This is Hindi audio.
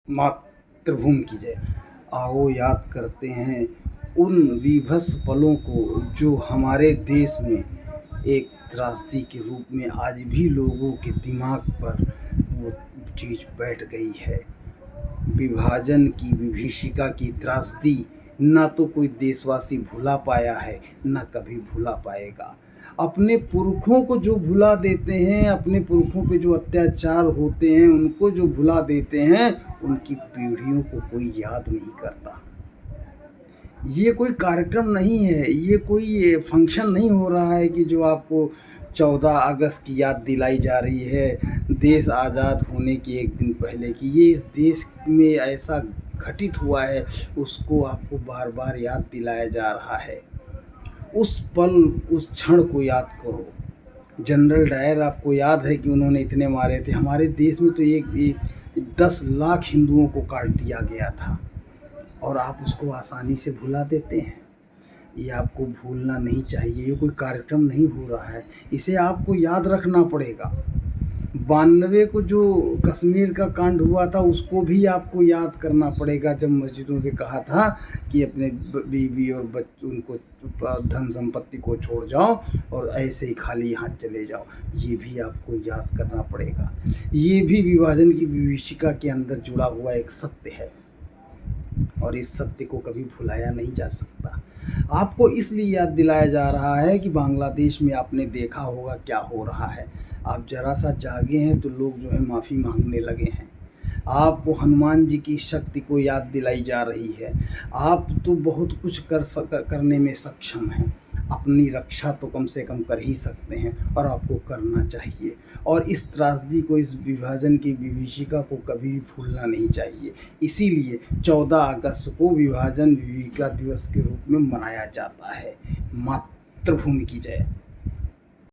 मातृभूमि की जय। आओ याद करते हैं उन विभत्स पलों को जो हमारे देश में एक त्रासदी के रूप में आज भी लोगों के दिमाग पर वो चीज़ बैठ गई है। विभाजन की विभीषिका की त्रासदी ना तो कोई देशवासी भुला पाया है, ना कभी भुला पाएगा। अपने पुरखों को जो भुला देते हैं, अपने पुरखों पे जो अत्याचार होते हैं उनको जो भुला देते हैं, उनकी पीढ़ियों को कोई याद नहीं करता। ये कोई कार्यक्रम नहीं है, ये कोई फंक्शन नहीं हो रहा है कि जो आपको 14 अगस्त की याद दिलाई जा रही है, देश आज़ाद होने के एक दिन पहले की। ये इस देश में ऐसा घटित हुआ है, उसको आपको बार बार याद दिलाया जा रहा है। उस पल, उस क्षण को याद करो। जनरल डायर आपको याद है कि उन्होंने इतने मारे थे। हमारे देश में तो एक 10 लाख हिंदुओं को काट दिया गया था और आप उसको आसानी से भुला देते हैं। ये आपको भूलना नहीं चाहिए। ये कोई कार्यक्रम नहीं हो रहा है, इसे आपको याद रखना पड़ेगा। 92 को जो कश्मीर का कांड हुआ था उसको भी आपको याद करना पड़ेगा, जब मस्जिदों से कहा था कि अपने बीवी और बच्चों उनको धन संपत्ति को छोड़ जाओ और ऐसे ही खाली हाथ चले जाओ। ये भी आपको याद करना पड़ेगा। ये भी विभाजन की विभीषिका के अंदर जुड़ा हुआ एक सत्य है और इस सत्य को कभी भुलाया नहीं जा सकता। आपको इसलिए याद दिलाया जा रहा है कि बांग्लादेश में आपने देखा होगा क्या हो रहा है। आप जरा सा जागे हैं तो लोग जो है माफ़ी मांगने लगे हैं। आपको हनुमान जी की शक्ति को याद दिलाई जा रही है। आप तो बहुत कुछ करने में सक्षम हैं। अपनी रक्षा तो कम से कम कर ही सकते हैं और आपको करना चाहिए। और इस त्रासदी को, इस विभाजन की विभीषिका को कभी भी भूलना नहीं चाहिए। इसीलिए 14 अगस्त को विभाजन विभीषिका दिवस के रूप में मनाया जाता है। मातृभूमि की जय।